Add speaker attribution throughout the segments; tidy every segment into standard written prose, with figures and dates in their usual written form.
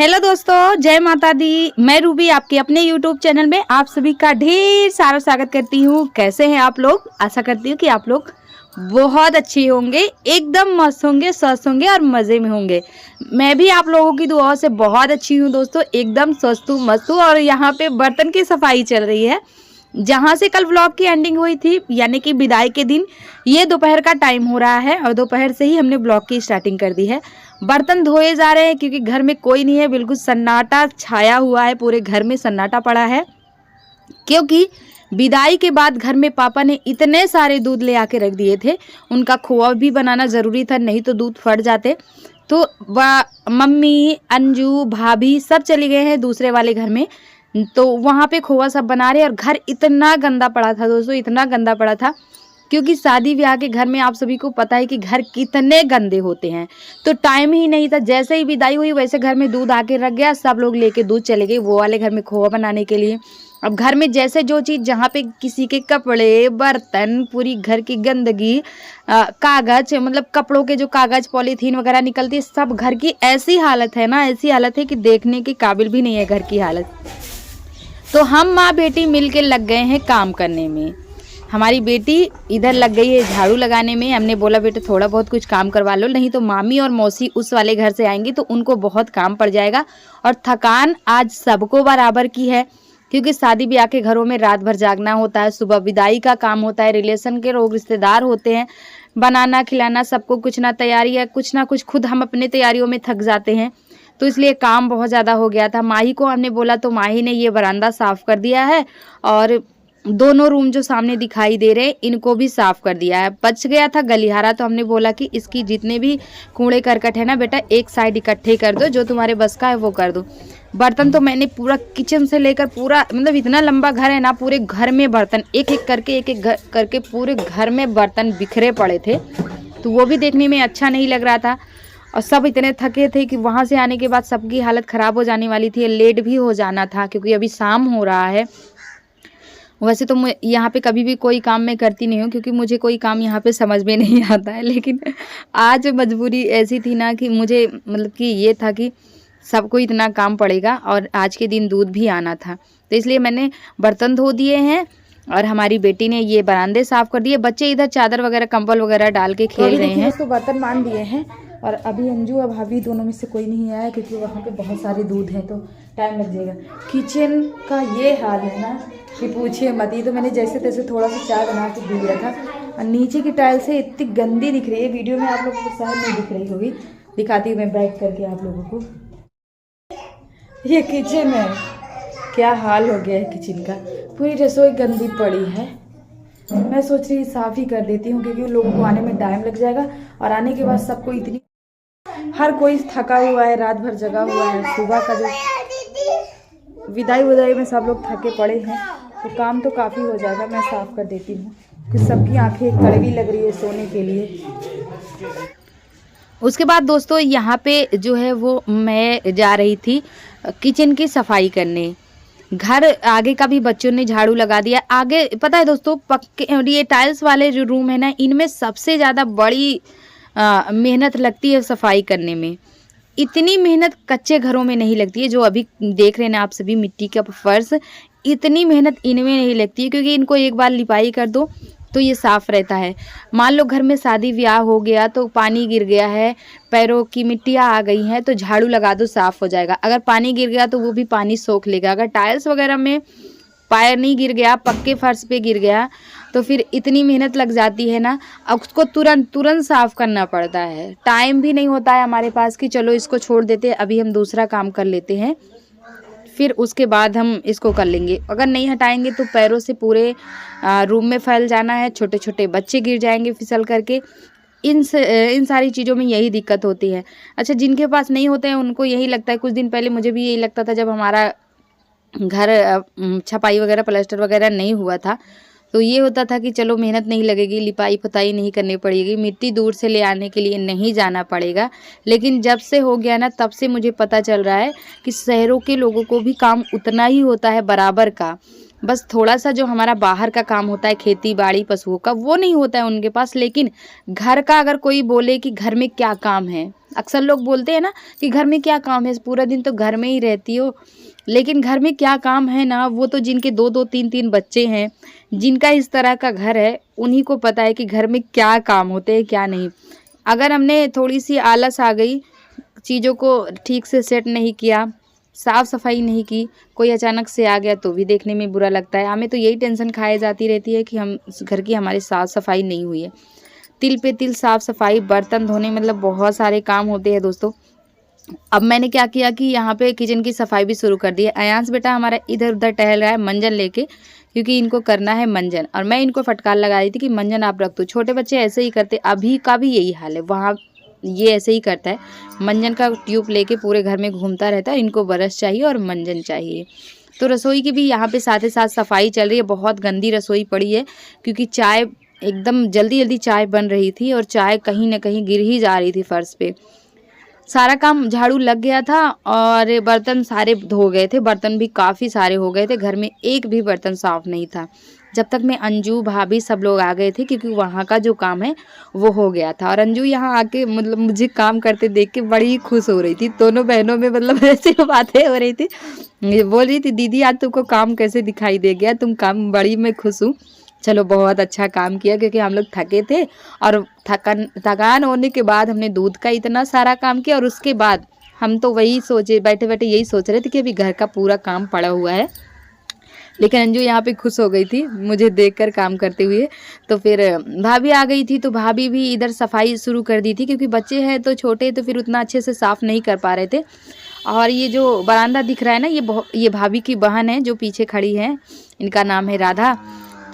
Speaker 1: Hello दोस्तों, जय माता दी। मैं रूबी आपके अपने यूट्यूब चैनल में आप सभी का ढेर सारा स्वागत करती हूँ। कैसे हैं आप लोग? आशा करती हूँ कि आप लोग बहुत अच्छे होंगे, एकदम मस्त होंगे, स्वस्थ होंगे और मज़े में होंगे। मैं भी आप लोगों की दुआओं से बहुत अच्छी हूँ दोस्तों, एकदम स्वस्थ हूँ, मस्त हूँ। और यहाँ पे बर्तन की सफाई चल रही है। जहाँ से कल व्लॉग की एंडिंग हुई थी, यानी कि विदाई के दिन, ये दोपहर का टाइम हो रहा है और दोपहर से ही हमने ब्लॉग की स्टार्टिंग कर दी है। बर्तन धोए जा रहे हैं क्योंकि घर में कोई नहीं है, बिल्कुल सन्नाटा छाया हुआ है, पूरे घर में सन्नाटा पड़ा है। क्योंकि विदाई के बाद घर में पापा ने इतने सारे दूध ले आके रख दिए थे, उनका खोआ भी बनाना ज़रूरी था, नहीं तो दूध फट जाते। तो मम्मी, अंजू, भाभी सब चले गए हैं दूसरे वाले घर में, तो वहाँ पे खोआ सब बना रहे हैं। और घर इतना गंदा पड़ा था दोस्तों, इतना गंदा पड़ा था, क्योंकि शादी ब्याह के घर में आप सभी को पता है कि घर कितने गंदे होते हैं। तो टाइम ही नहीं था, जैसे ही विदाई हुई वैसे घर में दूध आके रख गया, सब लोग लेके दूध चले गए वो वाले घर में खोआ बनाने के लिए। अब घर में जैसे जो चीज़, जहाँ पे किसी के कपड़े, बर्तन, पूरी घर की गंदगी, कागज, मतलब कपड़ों के जो कागज, पॉलीथीन वगैरह निकलती है, सब घर की ऐसी हालत है ना, ऐसी हालत है कि देखने के काबिल भी नहीं है घर की हालत। तो हम माँ बेटी मिल के लग गए हैं काम करने में। हमारी बेटी इधर लग गई है झाड़ू लगाने में। हमने बोला बेटा थोड़ा बहुत कुछ काम करवा लो, नहीं तो मामी और मौसी उस वाले घर से आएंगी तो उनको बहुत काम पड़ जाएगा। और थकान आज सबको बराबर की है, क्योंकि शादी ब्याह के घरों में रात भर जागना होता है, सुबह विदाई का काम होता है, रिलेशन के लोग, रिश्तेदार होते हैं, बनाना खिलाना, सबको कुछ ना तैयारी है, कुछ ना कुछ खुद हम अपने तैयारियों में थक जाते हैं। तो इसलिए काम बहुत ज़्यादा हो गया था। माही को हमने बोला तो माही ने ये बरामदा साफ़ कर दिया है और दोनों रूम जो सामने दिखाई दे रहे हैं इनको भी साफ़ कर दिया है। बच गया था गलिहारा, तो हमने बोला कि इसकी जितने भी कूड़े करकट है ना बेटा, एक साइड इकट्ठे कर दो, जो तुम्हारे बस का है वो कर दो। बर्तन तो मैंने पूरा किचन से लेकर पूरा, मतलब इतना लंबा घर है ना, पूरे घर में बर्तन एक एक करके पूरे घर में बर्तन बिखरे पड़े थे। तो वो भी देखने में अच्छा नहीं लग रहा था। और सब इतने थके थे कि वहाँ से आने के बाद सबकी हालत ख़राब हो जाने वाली थी, लेट भी हो जाना था क्योंकि अभी शाम हो रहा है। वैसे तो मैं यहाँ पे कभी भी कोई काम मैं करती नहीं हूँ, क्योंकि मुझे कोई काम यहाँ पे समझ में नहीं आता है, लेकिन आज मजबूरी ऐसी थी ना कि मुझे, मतलब कि ये था कि सबको इतना काम पड़ेगा और आज के दिन दूध भी आना था, तो इसलिए मैंने बर्तन धो दिए हैं और हमारी बेटी ने ये बरामदे साफ़ कर दिए। बच्चे इधर चादर वगैरह, कंबल वगैरह डाल के खेल रहे हैं। तो बर्तन मान दिए हैं और अभी अंजू और भाभी दोनों में से कोई नहीं आया, क्योंकि वहाँ पे बहुत सारे दूध हैं तो टाइम लग जाएगा। किचन का ये हाल है ना कि पूछिए मत। ये तो मैंने जैसे तैसे थोड़ा सा चाय बना के पी लिया था। और नीचे की टाइल्स से इतनी गंदी दिख रही है, वीडियो में आप लोगों को शायद नहीं दिख रही होगी, दिखाती हूँ मैं बैक करके आप लोगों को। ये किचन है, क्या हाल हो गया है किचन का। पूरी रसोई गंदी पड़ी है। मैं सोच रही साफ़ ही कर देती हूँ, क्योंकि लोगों को आने में टाइम लग जाएगा और आने के बाद सबको इतनी, हर कोई थका हुआ है, रात भर जगा हुआ है। सुबह का जो विदाई में सब लोग थके पड़े हैं, तो काम तो काफ़ी हो जाएगा। मैं साफ़ कर देती हूँ कि सबकी आंखें कड़वी लग रही है सोने के लिए। उसके बाद दोस्तों यहाँ पे जो है वो मैं जा रही थी किचन की सफाई करने। घर आगे का भी बच्चों ने झाड़ू लगा दिया। आगे पता है दोस्तों, पक्के ये टाइल्स वाले जो रूम है ना, इनमें सबसे ज़्यादा बड़ी मेहनत लगती है सफाई करने में। इतनी मेहनत कच्चे घरों में नहीं लगती है, जो अभी देख रहे हैं आप सभी मिट्टी का फर्श, इतनी मेहनत इनमें नहीं लगती है, क्योंकि इनको एक बार लिपाई कर दो तो ये साफ़ रहता है। मान लो घर में शादी ब्याह हो गया तो पानी गिर गया है, पैरों की मिट्टियाँ आ गई हैं, तो झाड़ू लगा दो साफ़ हो जाएगा। अगर पानी गिर गया तो वो भी पानी सोख लेगा। अगर टाइल्स वगैरह में पानी गिर गया, पक्के फर्श पे गिर गया, तो फिर इतनी मेहनत लग जाती है ना, अब उसको तुरंत साफ़ करना पड़ता है। टाइम भी नहीं होता है हमारे पास कि चलो इसको छोड़ देते हैं, अभी हम दूसरा काम कर लेते हैं, फिर उसके बाद हम इसको कर लेंगे। अगर नहीं हटाएंगे तो पैरों से पूरे रूम में फैल जाना है, छोटे छोटे बच्चे गिर जाएंगे फिसल करके। इन सारी चीज़ों में यही दिक्कत होती है। अच्छा, जिनके पास नहीं होते हैं उनको यही लगता है। कुछ दिन पहले मुझे भी यही लगता था, जब हमारा घर छपाई वगैरह, प्लास्टर वगैरह नहीं हुआ था, तो ये होता था कि चलो मेहनत नहीं लगेगी, लिपाई पुताई नहीं करनी पड़ेगी, मिट्टी दूर से ले आने के लिए नहीं जाना पड़ेगा। लेकिन जब से हो गया ना, तब से मुझे पता चल रहा है कि शहरों के लोगों को भी काम उतना ही होता है, बराबर का। बस थोड़ा सा जो हमारा बाहर का काम होता है खेती बाड़ी पशुओं का वो नहीं होता है उनके पास, लेकिन घर का अगर कोई बोले कि घर में क्या काम है, अक्सर लोग बोलते हैं ना कि घर में क्या काम है, पूरा दिन तो घर में ही रहती हो, लेकिन घर में क्या काम है ना, वो तो जिनके 2-2 3-3 बच्चे हैं, जिनका इस तरह का घर है, उन्हीं को पता है कि घर में क्या काम होते हैं क्या नहीं। अगर हमने थोड़ी सी आलस आ गई, चीज़ों को ठीक से सेट नहीं किया, साफ़ सफाई नहीं की, कोई अचानक से आ गया तो भी देखने में बुरा लगता है। हमें तो यही टेंशन खाई जाती रहती है कि हम घर की हमारी साफ़ सफाई नहीं हुई है। तिल पे तिल साफ़ सफाई, बर्तन धोने, मतलब बहुत सारे काम होते हैं दोस्तों। अब मैंने क्या किया कि यहाँ पे किचन की सफाई भी शुरू कर दी है। अयांश बेटा हमारा इधर उधर टहल रहा है मंजन लेके, क्योंकि इनको करना है मंजन, और मैं इनको फटकार लगा रही थी कि मंजन आप रख दो। छोटे बच्चे ऐसे ही करते, अभी का भी यही हाल है, वहाँ ये ऐसे ही करता है, मंजन का ट्यूब लेके पूरे घर में घूमता रहता है। इनको ब्रश चाहिए और मंजन चाहिए। तो रसोई की भी यहाँ पे साथ ही साथ सफाई चल रही है। बहुत गंदी रसोई पड़ी है, क्योंकि चाय एकदम जल्दी जल्दी चाय बन रही थी और चाय कहीं ना कहीं गिर ही जा रही थी फर्श पे। सारा काम झाड़ू लग गया था और बर्तन सारे धो गए थे, बर्तन भी काफ़ी सारे हो गए थे, घर में एक भी बर्तन साफ़ नहीं था। जब तक मैं अंजू भाभी सब लोग आ गए थे, क्योंकि वहाँ का जो काम है वो हो गया था। और अंजू यहाँ आके मतलब मुझे काम करते देख के बड़ी खुश हो रही थी। दोनों बहनों में मतलब ऐसी बातें हो रही थी, बोल रही थी दीदी आज तुमको काम कैसे दिखाई दे गया, तुम काम बड़ी मैं खुश हूँ। चलो बहुत अच्छा काम किया, क्योंकि हम लोग थके थे और थकान होने के बाद हमने दूध का इतना सारा काम किया, और उसके बाद हम तो वही सोचे बैठे बैठे यही सोच रहे थे कि अभी घर का पूरा काम पड़ा हुआ है। लेकिन अंजू यहाँ पे खुश हो गई थी मुझे देखकर काम करते हुए। तो फिर भाभी आ गई थी, तो भाभी भी इधर सफाई शुरू कर दी थी, क्योंकि बच्चे हैं तो छोटे, तो फिर उतना अच्छे से साफ़ नहीं कर पा रहे थे। और ये जो बरामदा दिख रहा है ना, ये भाभी की बहन है जो पीछे खड़ी है, इनका नाम है राधा।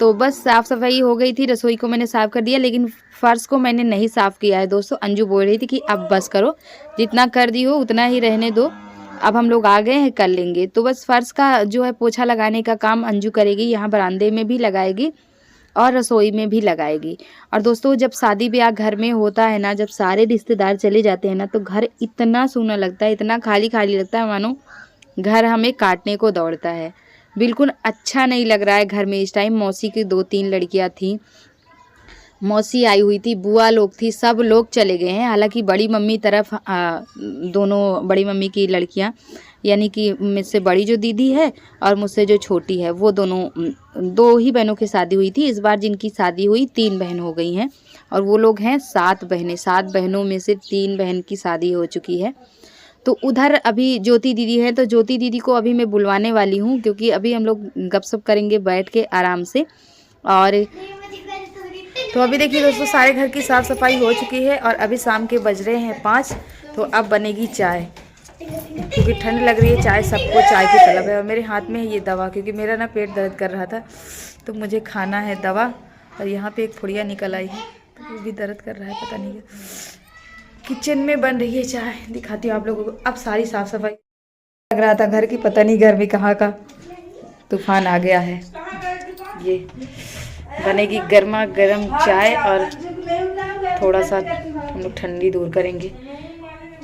Speaker 1: तो बस साफ़ सफाई हो गई थी, रसोई को मैंने साफ़ कर दिया, लेकिन फ़र्श को मैंने नहीं साफ़ किया है दोस्तों। अंजू बोल रही थी कि अब बस करो, जितना कर दी हो उतना ही रहने दो, अब हम लोग आ गए हैं कर लेंगे। तो बस फ़र्श का जो है पोछा लगाने का काम अंजू करेगी, यहाँ बरामदे में भी लगाएगी और रसोई में भी लगाएगी। और दोस्तों जब शादी ब्याह घर में होता है ना, जब सारे रिश्तेदार चले जाते हैं ना, तो घर इतना सूना लगता है, इतना खाली खाली लगता है, मानो घर हमें काटने को दौड़ता है। बिल्कुल अच्छा नहीं लग रहा है घर में इस टाइम। मौसी की 2-3 लड़कियां थी, मौसी आई हुई थी, बुआ लोग थी, सब लोग चले गए हैं। हालांकि बड़ी मम्मी तरफ दोनों बड़ी मम्मी की लड़कियां, यानी कि मुझसे बड़ी जो दीदी है और मुझसे जो छोटी है, वो दोनों 2 ही बहनों की शादी हुई थी। इस बार जिनकी शादी हुई 3 बहन हो गई हैं, और वो लोग हैं 7 बहनें। 7 बहनों में से 3 बहन की शादी हो चुकी है। तो उधर अभी ज्योति दीदी है, तो ज्योति दीदी को अभी मैं बुलवाने वाली हूँ, क्योंकि अभी हम लोग गपशप करेंगे बैठ के आराम से। और तो अभी देखिए दोस्तों सारे घर की साफ़ सफाई हो चुकी है, और अभी शाम के बज रहे हैं 5। तो अब बनेगी चाय, क्योंकि ठंड लग रही है, चाय सबको चाय की तलब है। और मेरे हाथ में है ये दवा, क्योंकि मेरा ना पेट दर्द कर रहा था, तो मुझे खाना है दवा। और यहाँ पे एक फुड़िया निकल आई है, तो वो भी दर्द कर रहा है, पता नहीं क्या। किचन में बन रही है चाय, दिखाती हूँ आप लोगों को। अब सारी साफ सफाई लग रहा था घर की, पता नहीं घर में कहाँ का तूफान आ गया है। ये बनेगी गर्मा गर्म चाय, और थोड़ा सा हम लोग ठंडी दूर करेंगे,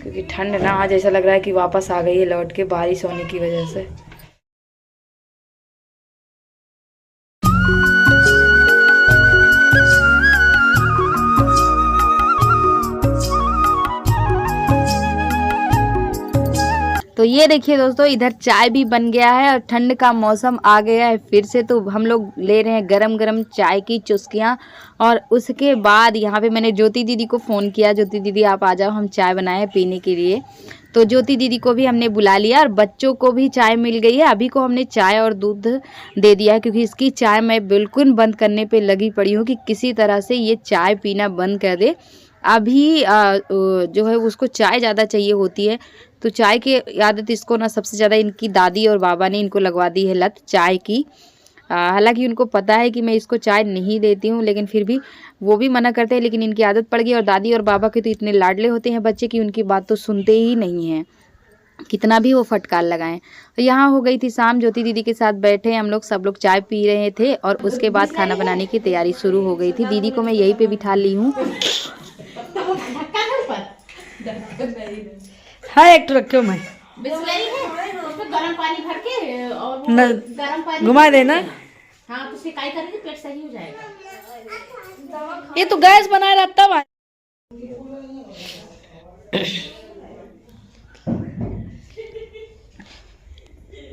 Speaker 1: क्योंकि ठंड ना आज ऐसा लग रहा है कि वापस आ गई है लौट के, बारिश होने की वजह से। तो ये देखिए दोस्तों इधर चाय भी बन गया है, और ठंड का मौसम आ गया है फिर से। तो हम लोग ले रहे हैं गरम गरम चाय की चुस्कियाँ। और उसके बाद यहाँ पे मैंने ज्योति दीदी को फ़ोन किया, ज्योति दीदी आप आ जाओ, हम चाय बनाए पीने के लिए। तो ज्योति दीदी को भी हमने बुला लिया, और बच्चों को भी चाय मिल गई है। अभी को हमने चाय और दूध दे दिया है, क्योंकि इसकी चाय मैं बिल्कुल बंद करने पे लगी पड़ी हूँ कि किसी तरह से ये चाय पीना बंद कर दे। अभी जो है उसको चाय ज़्यादा चाहिए होती है, तो चाय की आदत इसको ना सबसे ज़्यादा इनकी दादी और बाबा ने इनको लगवा दी है लत चाय की। हालांकि उनको पता है कि मैं इसको चाय नहीं देती हूँ, लेकिन फिर भी वो भी मना करते हैं, लेकिन इनकी आदत पड़ गई। और दादी और बाबा के तो इतने लाडले होते हैं बच्चे की, उनकी बात तो सुनते ही नहीं हैं, कितना भी वो फटकार लगाएं। तो यहाँ हो गई थी शाम, ज्योति दीदी के साथ बैठे हम लोग, सब लोग चाय पी रहे थे, और उसके बाद खाना बनाने की तैयारी शुरू हो गई थी। दीदी को मैं यहीं पे बिठा ली हूँ। हाँ एक रखो मैं
Speaker 2: बिस्लरी है, उसमें गर्म पानी भर के और वो
Speaker 3: न-
Speaker 2: गर्म पानी
Speaker 3: घुमा देना।
Speaker 2: हाँ, तो सिकाई करेंगे, पेट सही हो जाएगा।
Speaker 3: ये तो गैस बनाए रहता है।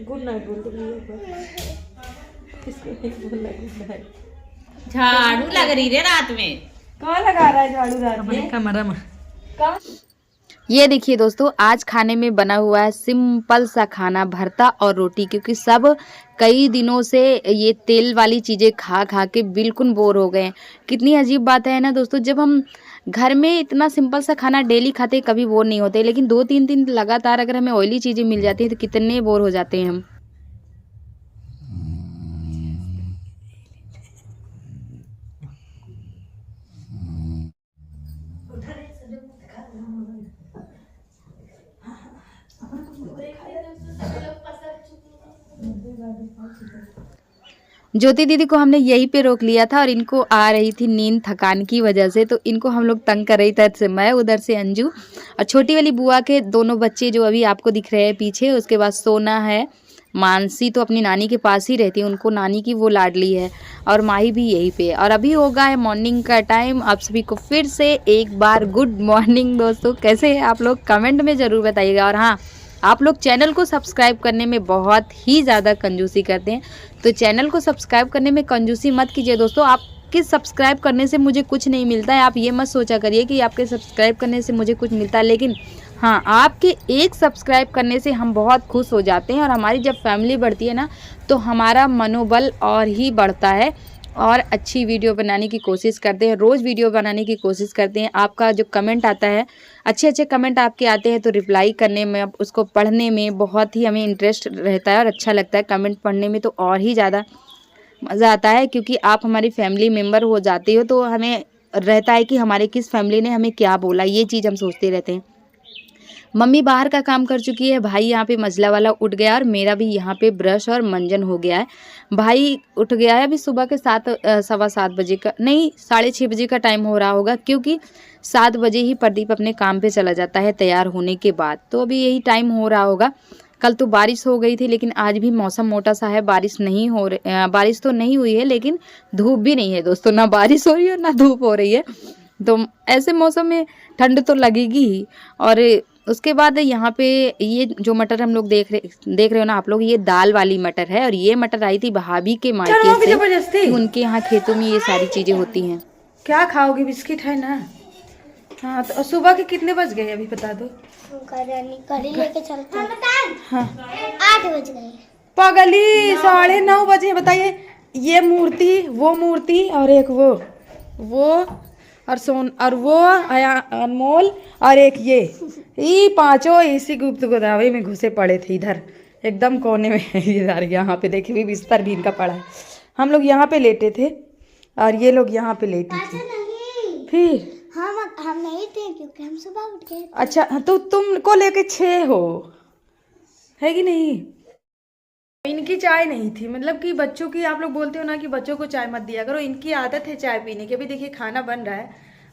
Speaker 3: गुड नाइट बोल दो।
Speaker 2: झाड़ू लग रही है रात में।
Speaker 3: कौन लगा रहा है झाड़ू रात में? कमरा में।
Speaker 1: ये देखिए दोस्तों, आज खाने में बना हुआ है सिंपल सा खाना, भरता और रोटी, क्योंकि सब कई दिनों से ये तेल वाली चीज़ें खा खा के बिल्कुल बोर हो गए हैं। कितनी अजीब बात है ना दोस्तों, जब हम घर में इतना सिंपल सा खाना डेली खाते कभी बोर नहीं होते, लेकिन 2-3 दिन लगातार अगर हमें ऑयली चीज़ें मिल जाती हैं तो कितने बोर हो जाते हैं हम। ज्योति दीदी को हमने यहीं पे रोक लिया था और इनको आ रही थी नींद थकान की वजह से, तो इनको हम लोग तंग कर रही था। से मैं, उधर से अंजू और छोटी वाली बुआ के दोनों बच्चे जो अभी आपको दिख रहे हैं पीछे। उसके बाद सोना है, मानसी तो अपनी नानी के पास ही रहती है, उनको नानी की वो लाडली है, और माही भी यहीं पे। और अभी होगा है मॉर्निंग का टाइम। आप सभी को फिर से एक बार गुड मॉर्निंग दोस्तों। कैसे हैं आप लोग, कमेंट में ज़रूर बताइएगा। और हाँ, आप लोग चैनल को सब्सक्राइब करने में बहुत ही ज़्यादा कंजूसी करते हैं, तो चैनल को सब्सक्राइब करने में कंजूसी मत कीजिए दोस्तों। आपके सब्सक्राइब करने से मुझे कुछ नहीं मिलता है, आप ये मत सोचा करिए कि आपके सब्सक्राइब करने से मुझे कुछ मिलता है, लेकिन हाँ, आपके एक सब्सक्राइब करने से हम बहुत खुश हो जाते हैं। और हमारी जब फैमिली बढ़ती है ना, तो हमारा मनोबल और ही बढ़ता है और अच्छी वीडियो बनाने की कोशिश करते हैं, रोज़ वीडियो बनाने की कोशिश करते हैं। आपका जो कमेंट आता है, अच्छे अच्छे कमेंट आपके आते हैं, तो रिप्लाई करने में, उसको पढ़ने में बहुत ही हमें इंटरेस्ट रहता है और अच्छा लगता है। कमेंट पढ़ने में तो और ही ज़्यादा मज़ा आता है, क्योंकि आप हमारी फैमिली मेम्बर हो जाते हो, तो हमें रहता है कि हमारे किस फैमिली ने हमें क्या बोला, ये चीज़ हम सोचते रहते हैं। मम्मी बाहर का काम कर चुकी है, भाई यहाँ पे मझला वाला उठ गया, और मेरा भी यहाँ पे ब्रश और मंजन हो गया है। भाई उठ गया है अभी सुबह के 7-7:15 बजे का, नहीं 6:30 बजे का टाइम हो रहा होगा, क्योंकि 7 बजे ही प्रदीप अपने काम पे चला जाता है तैयार होने के बाद, तो अभी यही टाइम हो रहा होगा। कल तो बारिश हो गई थी, लेकिन आज भी मौसम मोटा सा है, बारिश बारिश तो नहीं हुई है, लेकिन धूप भी नहीं है दोस्तों, ना बारिश हो रही है ना धूप हो रही है। तो ऐसे मौसम में ठंड तो लगेगी ही। और उसके बाद यहाँ पे ये जो मटर हम लोग देख रहे हो ना आप लोग, ये दाल वाली मटर है, और ये मटर आई थी भाभी के मायके से, कि उनके यहाँ खेतों में ये सारी चीजें होती हैं।
Speaker 3: क्या खाओगी, बिस्किट है ना? हाँ, तो सुबह के कितने बज गए अभी बता दो।
Speaker 4: कड़ी लेके चलते हैं।
Speaker 3: हाँ,
Speaker 4: 8 बज गए।
Speaker 3: पगली 9:30 बजे। बताइए, ये मूर्ति, वो मूर्ति, और एक वो और वो अनमोल, और एक ये पांचों इसी गुप्त गोदावरी में घुसे पड़े थे इधर एकदम कोने में। इधर यहाँ पे देखिए, भी बिस्तर भी इनका पड़ा है। हम लोग यहाँ पे लेटे थे और ये लोग यहाँ पे लेटे थे।
Speaker 4: नहीं,
Speaker 3: फिर
Speaker 4: हम नहीं थे क्योंकि हम सुबह उठ गए।
Speaker 3: अच्छा, तो तुमको लेके 6 हो, है कि नहीं? इनकी चाय नहीं थी, मतलब कि बच्चों की, आप लोग बोलते हो ना कि बच्चों को चाय मत दिया करो, इनकी आदत है चाय पीने की। अभी देखिए खाना बन रहा है,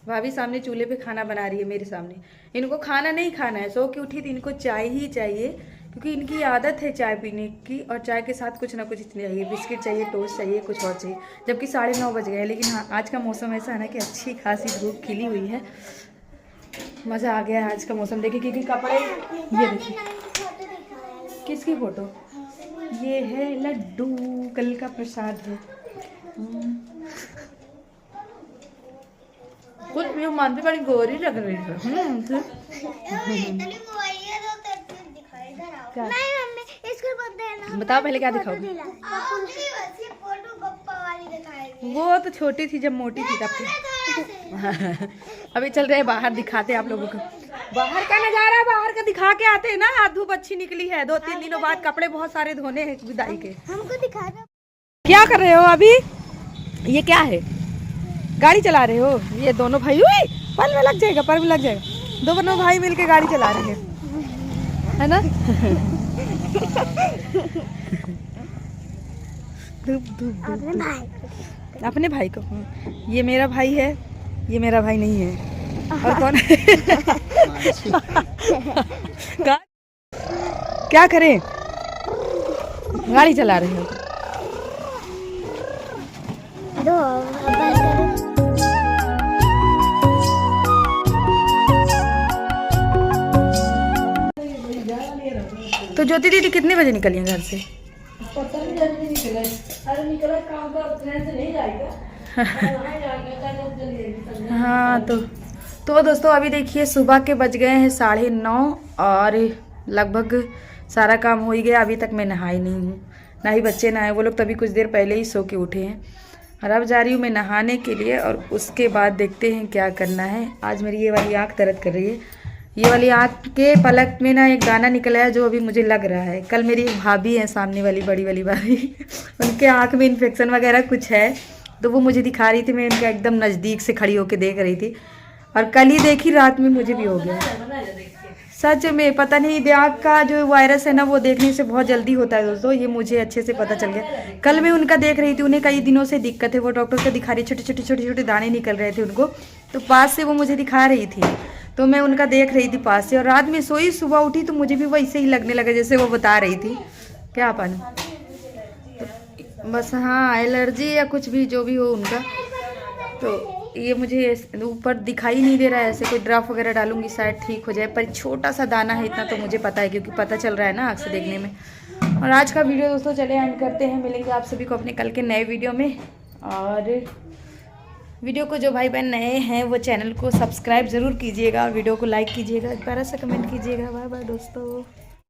Speaker 3: भाभी सामने चूल्हे पे खाना बना रही है मेरे सामने। इनको खाना नहीं खाना है, सो के उठी थी, इनको चाय ही चाहिए, क्योंकि इनकी आदत है चाय पीने की, और चाय के साथ कुछ ना कुछ चाहिए, बिस्किट चाहिए, टोस्ट चाहिए, कुछ और चाहिए। जबकि 9:30 बज गए, लेकिन हाँ, आज का मौसम ऐसा है ना कि अच्छी खासी धूप खिली हुई है, मज़ा आ गया है आज का मौसम। देखिए क्योंकि कपड़े, ये देखिए किसकी फोटो, ये है लड्डू, कल का प्रसाद है। कुछ भी मानती बड़ी गोरी लग रही है। बताओ पहले क्या दिखाओगे? वो तो छोटी थी जब मोटी थी तब की। अभी चल रहे हैं बाहर, दिखाते हैं आप लोगों को बाहर का नजारा, बाहर का दिखा के आते हैं ना। आज धूप अच्छी निकली है, 2-3 दिनों बाद कपड़े बहुत सारे धोने हैं विदाई के।
Speaker 4: हमको दिखा दो।
Speaker 3: क्या कर रहे हो अभी? ये क्या है, गाड़ी चला रहे हो? ये दोनों भाई, पर में लग जाएगा, पर में लग जाएगा। दोनों भाई मिलके गाड़ी चला रहे हैं, है ना? अपने भाई को, ये मेरा भाई है, ये मेरा भाई नहीं है। और कौन है? क्या करें, गाड़ी चला रहे हो।
Speaker 4: दो बस करो।
Speaker 3: तो ज्योति दीदी कितने बजे निकली हैं घर से? हाँ तो दोस्तों अभी देखिए सुबह के बज गए हैं 9:30 और लगभग सारा काम हो ही गया। अभी तक मैं नहाई नहीं हूँ, ना ही बच्चे नहाए, वो लोग तभी कुछ देर पहले ही सो के उठे हैं। और अब जा रही हूँ मैं नहाने के लिए और उसके बाद देखते हैं क्या करना है। आज मेरी ये वाली आँख दर्द कर रही है। ये वाली आँख के पलक में ना एक दाना निकला है जो अभी मुझे लग रहा है। कल मेरी एक भाभी है सामने वाली, बड़ी वाली भाभी उनके आँख में इन्फेक्शन वगैरह कुछ है, तो वो मुझे दिखा रही थी। मैं उनका एकदम नज़दीक से खड़ी होकर देख रही थी और कल ही देखी रात में मुझे भी हो गया। सच में पता नहीं, दिमाग का जो वायरस है ना वो देखने से बहुत जल्दी होता है दोस्तों, ये मुझे अच्छे से पता चल गया। कल मैं उनका देख रही थी, उन्हें कई दिनों से दिक्कत है, वो डॉक्टर को दिखा रही, छोटे दाने निकल रहे थे उनको, तो पास से वो मुझे दिखा रही थी, तो मैं उनका देख रही थी पास से। और रात में सोई, सुबह उठी तो मुझे भी वैसे ही लगने लगा जैसे वो बता रही थी। क्या पानी तो बस, हाँ एलर्जी या कुछ भी जो भी हो उनका। तो ये मुझे ऊपर दिखाई नहीं दे रहा है, ऐसे कोई ड्रॉप वगैरह डालूंगी शायद ठीक हो जाए, पर छोटा सा दाना है, इतना तो मुझे पता है क्योंकि पता चल रहा है ना आँख से देखने में। और आज का वीडियो दोस्तों चले एंड करते हैं, मिलेंगे आप सभी को अपने कल के नए वीडियो में। और वीडियो को जो भाई बहन नए हैं वो चैनल को सब्सक्राइब ज़रूर कीजिएगा और वीडियो को लाइक कीजिएगा, प्यारा सा कमेंट कीजिएगा। बाय बाय दोस्तों।